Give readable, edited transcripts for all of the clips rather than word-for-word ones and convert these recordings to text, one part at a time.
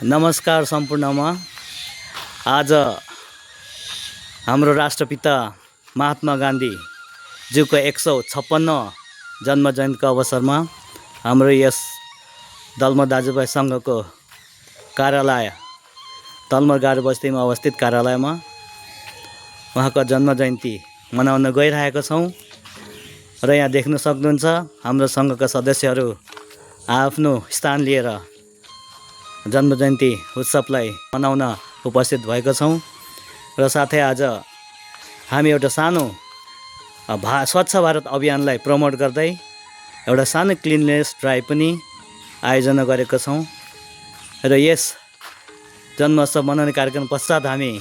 नमस्कार सम्पूर्णमा। आज हाम्रो राष्ट्रपिता महात्मा गान्धीज्यूको 156 जन्म जयन्तीको अवसरमा हाम्रो यस दलमर दाजुभाइ संघको कार्यालय दलमर गारो बस्तीमा अवस्थित कार्यालयमा उहाँको जन्म जयन्ती मनाउन गइरहेका छौँ र यहाँ देख्न सक्नुहुन्छ हाम्रो संघका सदस्यहरू आफ्नो स्थान लिएर जन्म जयन्ती उत्सवलाई मनाउन उपस्थित भएका छौँ र साथै आज हामी एउटा सानो स्वच्छ भारत अभियानलाई प्रमोट गर्दै एउटा सानो क्लिननेस ड्राइभ पनि आयोजना गरेका छौँ र यस जन्मोत्सव मनाउने कार्यक्रम पश्चात हामी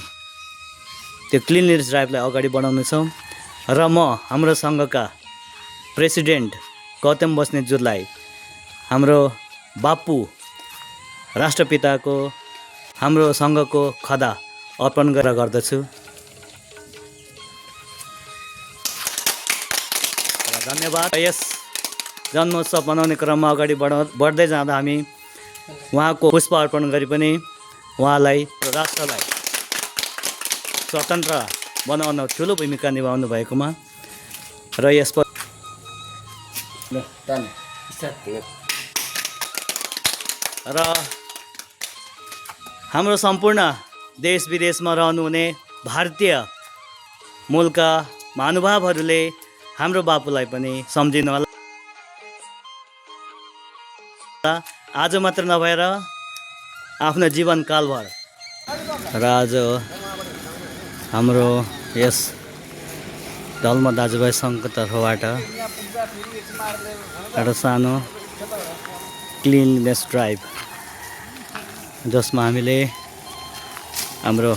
त्यो क्लिननेस ड्राइभलाई अगाडि बढाउनेछौँ र म हाम्रो संघका प्रेसिडेन्ट गौतम बस्नेतज्यूलाई हाम्रो बापू राष्ट्रपिताको हाम्रो संघको खदा अर्पण गर्दछु। धन्यवाद। यस जन्मोत्सव मनाउने क्रममा अगाडि बढ्दै जाँदा हामी उहाँको पुष्प अर्पण गरी पनि उहाँलाई राष्ट्रलाई स्वतन्त्र बनाउन ठुलो भूमिका निभाउनु भएकोमा र यस र हाम्रो सम्पूर्ण देश विदेशमा रहनुहुने भारतीय मूलका महानुभावहरूले हाम्रो बापुलाई पनि सम्झिनु होला। आज मात्र नभएर आफ्नो जीवनकालभर र आज हाम्रो यस दलमर दाजुभाइ सङ्घको तर्फबाट एउटा सानो क्लिननेस ड्राइभ जसमा हामीले हाम्रो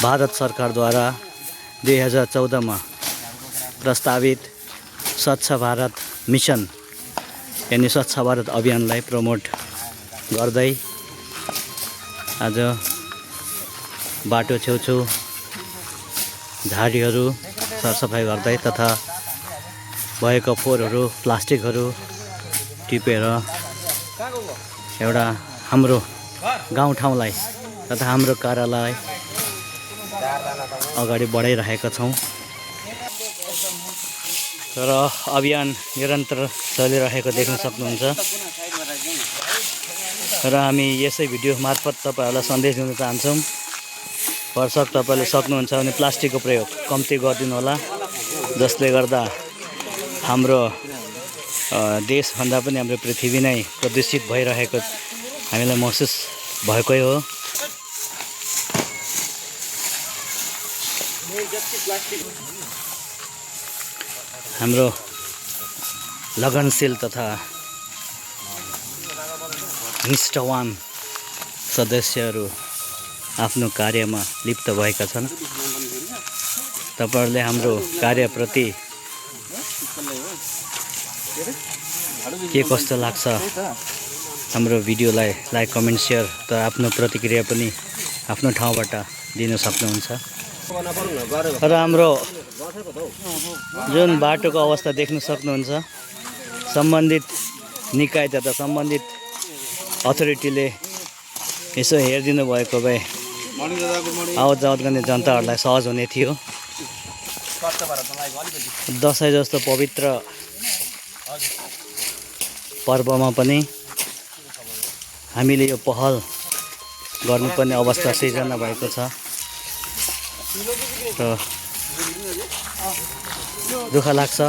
भारत सरकारद्वारा 2014 प्रस्तावित स्वच्छ भारत मिसन यानी स्वच्छ भारत अभियानलाई प्रमोट गर्दै आज बाटो छेउछेउ झाडीहरू सरसफाइ गर्दै तथा भएका फोहोरहरू प्लास्टिकहरू टिपेर एउटा हाम्रो गाउँठाउँलाई तथा हाम्रो कार्यालय अगाडि बढाइरहेका छौँ र अभियान निरन्तर चलिरहेको देख्न सक्नुहुन्छ र हामी यसै भिडियो मार्फत तपाईँहरूलाई सन्देश दिन चाहन्छौँ। भरसक तपाईँले सक्नुहुन्छ भने प्लास्टिकको प्रयोग कम्ती गरिदिनु होला, जसले गर्दा हाम्रो देशभन्दा पनि हाम्रो पृथ्वी नै प्रदूषित भइरहेको हामीलाई महसुस भएकै हो। हाम्रो लगनशील तथा निष्ठावान सदस्यहरू आफ्नो कार्यमा लिप्त भएका छन्। तपाईहरुले हाम्रो कार्यप्रति के कस्तो लाग्छ हाम्रो भिडियोलाई लाइक कमेन्ट सेयर त आफ्नो प्रतिक्रिया पनि आफ्नो ठाउँबाट दिन सक्नुहुन्छ। र हाम्रो जुन बाटोको अवस्था देख्न सक्नुहुन्छ, सम्बन्धित निकाय तथा सम्बन्धित अथोरिटीले यसो हेरिदिनु भएको भए आवत जावत गर्ने जनताहरूलाई सहज हुने थियो। दसैँ जस्तो पवित्र पर्वमा पनि हामीले यो पहल गर्नुपर्ने अवस्था सिर्जना भएको छ र दुःख लाग्छ।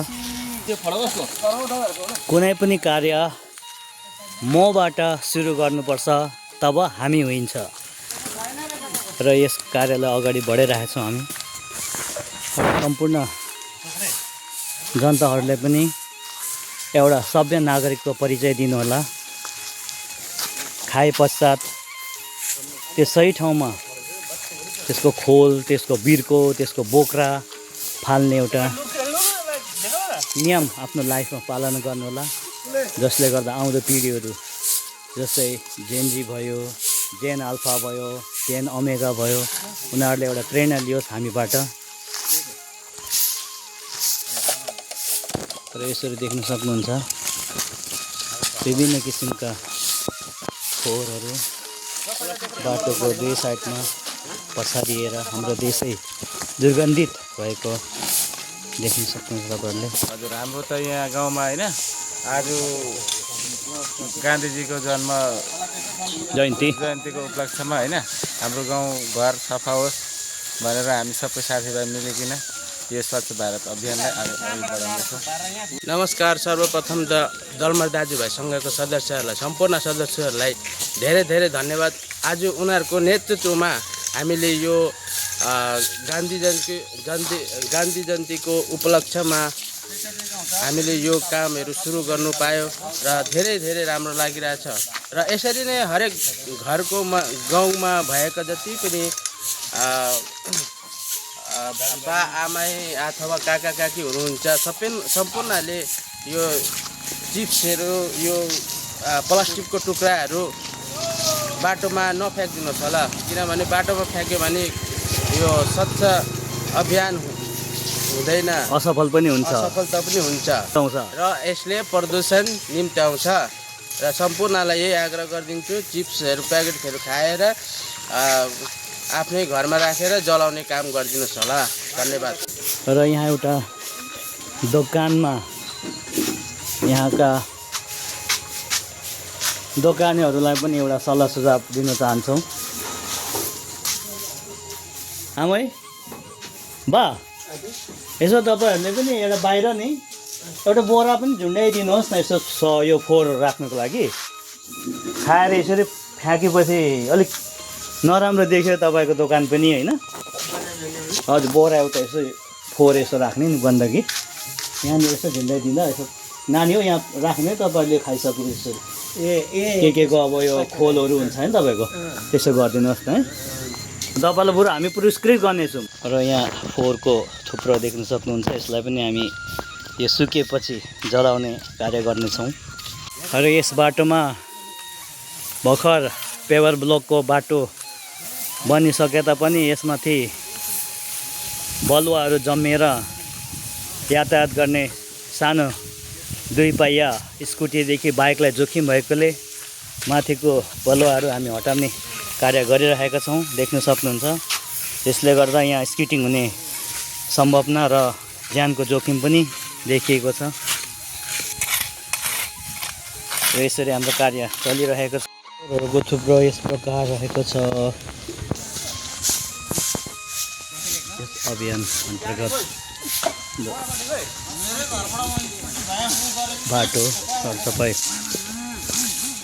कुनै पनि कार्य मबाट सुरु गर्नुपर्छ, तब हामी होइन्छ र यस कार्यलाई अगाडि बढाइरहेछौँ हामी। सम्पूर्ण जनताहरूलाई पनि एउटा सभ्य नागरिकको परिचय दिनुहोला। खाए पश्चात त्यो सही ठाउँमा त्यसको खोल, त्यसको बिर्को, त्यसको बोक्रा फाल्ने एउटा नियम आफ्नो लाइफमा पालन गर्नुहोला, जसले गर्दा आउँदो पिँढीहरू जस्तै जेनजी भयो, जेन अल्फा भयो, जेन ओमेगा भयो, उनीहरूले एउटा प्रेरणा लियोस् हामीबाट। र यसरी देख्न सक्नुहुन्छ विभिन्न किसिमका फोहोरहरू बाटोको दुई साइडमा पछाडिएर हाम्रो देशै दुर्गन्धित भएको देख्न सक्नुहुन्छ तपाईँहरूले। हजुर, हाम्रो त यहाँ गाउँमा होइन आज गान्धीजीको जन्म जयन्तीको उपलक्ष्यमा होइन हाम्रो गाउँ घर सफा होस् भनेर हामी सबै साथीभाइ मिलिकन यो स्वच्छ भारत अभियानलाई अगाडि बढाउनेछौँ। नमस्कार। सर्वप्रथम त दलमर दाजुभाइ सङ्घको सदस्यहरूलाई, सम्पूर्ण सदस्यहरूलाई धेरै धेरै धन्यवाद। आज उनीहरूको नेतृत्वमा हामीले यो गान्धी जयन्तीको उपलक्ष्यमा हामीले यो कामहरू सुरु गर्नु पायो र धेरै धेरै राम्रो लागिरहेछ। र यसरी नै हरेक घरको गाउँमा भएका जति पनि बा आमै अथवा काका काकी हुनुहुन्छ सम्पूर्णले यो चिप्सहरू, यो प्लास्टिकको टुक्राहरू बाटोमा नफ्याँकिदिनुहोस् होला, किनभने बाटोमा फ्याँक्यो भने यो स्वच्छ अभियान हुँदैन, असफल पनि हुन्छ, असफलता पनि हुन्छ र यसले प्रदूषण निम्त्याउँछ। र सम्पूर्णलाई यही आग्रह गरिदिन्छु, चिप्सहरू प्याकेटहरू खाएर आफ्नै घरमा राखेर जलाउने काम गरिदिनुहोस् होला। धन्यवाद। र यहाँ एउटा दोकानमा यहाँका दोकानेहरूलाई पनि एउटा सल्लाह सुझाव दिन चाहन्छौँ। आमै बा, यसो तपाईँहरूले पनि एउटा बाहिर नि एउटा बोरा पनि झुन्ड्याइदिनुहोस् न, यसो यो फोहोर राख्नुको लागि। खाएर यसरी फ्याँकेपछि अलिक नराम्रो देख्यो तपाईँको दोकान पनि होइन। हजुर, बोरा एउटा यसो फोहोर यसो राख्ने नि, गन्दगी यहाँनिर यसो झुन्ड्याइदिँदा यसो नानी हो यहाँ राख्ने, तपाईँहरूले खाइसक्नु यसरी के को अब यो खोलहरू हुन्छ नि तपाईँको, त्यसो गरिदिनुहोस् न है। तपाईँलाई बरु हामी पुरस्कृत गर्नेछौँ। र यहाँ फोहोरको थुप्रो देख्न सक्नुहुन्छ, यसलाई पनि हामी यो सुकेपछि जलाउने कार्य गर्नेछौँ। र यस बाटोमा भर्खर पेवर ब्लकको बाटो बनिसके तापनि यसमाथि बलुवाहरू जम्मिएर यातायात गर्ने सानो दुई पहिया स्कुटीदेखि बाइकलाई जोखिम भएकोले माथिको बलुवाहरू हामी हटाउने कार्य गरिरहेका छौँ, देख्न सक्नुहुन्छ। त्यसले गर्दा यहाँ स्किटिङ हुने सम्भावना र ज्यानको जोखिम पनि देखिएको छ। र यसरी हाम्रो कार्य चलिरहेको छ। रोगको थुप्रो यस प्रकार रहेको छ। यस अभियान अन्तर्गत बाटो सरसफाइ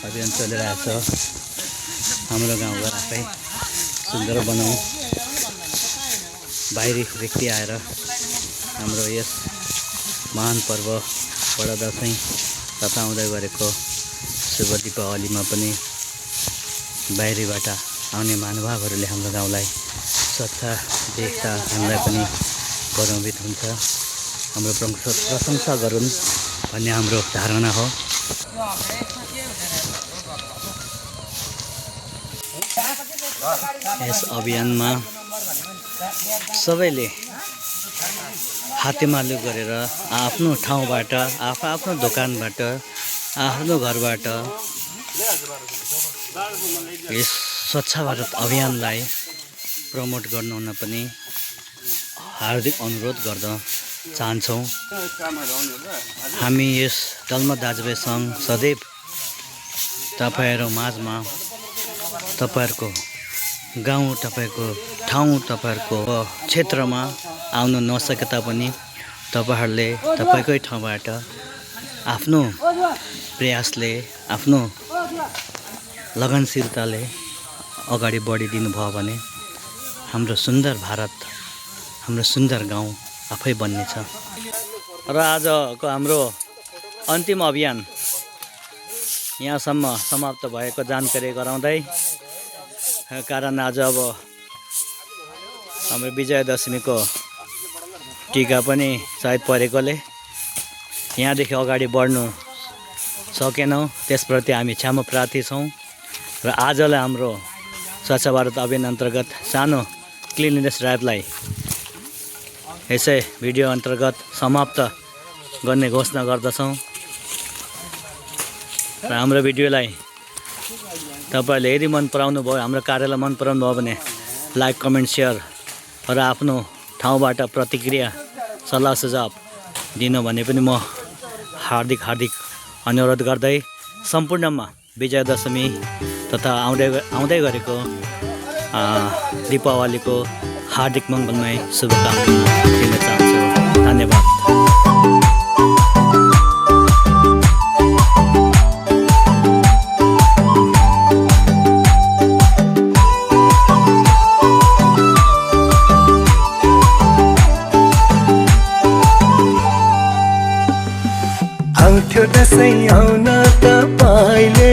अभियान चलिरहेछ। हाम्रो गाउँघर आफै सुन्दर बनाउँ, बाहिरी व्यक्ति आएर हाम्रो यस महान पर्व बडा दसैँ तथा आउँदै गरेको शुभ दीपावलीमा पनि बाहिरीबाट आउने महानुभावहरूले हाम्रो गाउँलाई स्वच्छ देख्दा हामीलाई पनि गौरवान्वित हुन्छ, हाम्रो प्रशंसा गरून् भन्ने हाम्रो धारणा हो। यस अभियानमा सबैले हातेमालो गरेर आफ्नो ठाउँबाट, आफ्नो दोकानबाट, आफ्नो घरबाट यस स्वच्छ भारत अभियानलाई प्रमोट गर्नुहुन पनि हार्दिक अनुरोध गर्न चाहन्छौँ। हामी यस दलमर दाजुभाइ सङ्घ सदैव तपाईँहरू माझमा, तपाईँहरूको गाउँ, तपाईँको ठाउँ, तपाईँहरूको क्षेत्रमा आउन नसके तापनि तपाईँहरूले तपाईँकै ठाउँबाट आफ्नो प्रयासले, आफ्नो लगनशीलताले अगाडि बढिदिनु भयो भने हाम्रो सुन्दर भारत, हाम्रो सुन्दर गाउँ आफै बन्नेछ। र आजको हाम्रो अन्तिम अभियान यहाँसम्म समाप्त भएको जानकारी गराउँदै, कारण आज अब हाम्रो विजयादशमीको टिका पनि सायद परेकोले यहाँदेखि अगाडि बढ्नु सकेनौँ, त्यसप्रति हामी क्षमा प्रार्थी छौँ। र आजलाई हाम्रो स्वच्छ भारत अभियान अन्तर्गत सानो क्लिननेस ड्राइभलाई यसै भिडियो अन्तर्गत समाप्त गर्ने घोषणा गर्दछौँ। र हाम्रो भिडियोलाई तपाईँहरूले यदि मन पराउनु भयो, हाम्रो कार्यलाई मन पराउनु भयो भने लाइक, कमेन्ट, सेयर र आफ्नो ठाउँबाट प्रतिक्रिया, सल्लाह सुझाव दिनु भने पनि म हार्दिक अनुरोध गर्दै सम्पूर्णमा विजयादशमी तथा आउँदै गरेको दीपावलीको हार्दिक मङ्गलमय शुभकामना दिन चाहन्छु। धन्यवाद। आउँथ्यो दसैँ आउन तपाईँले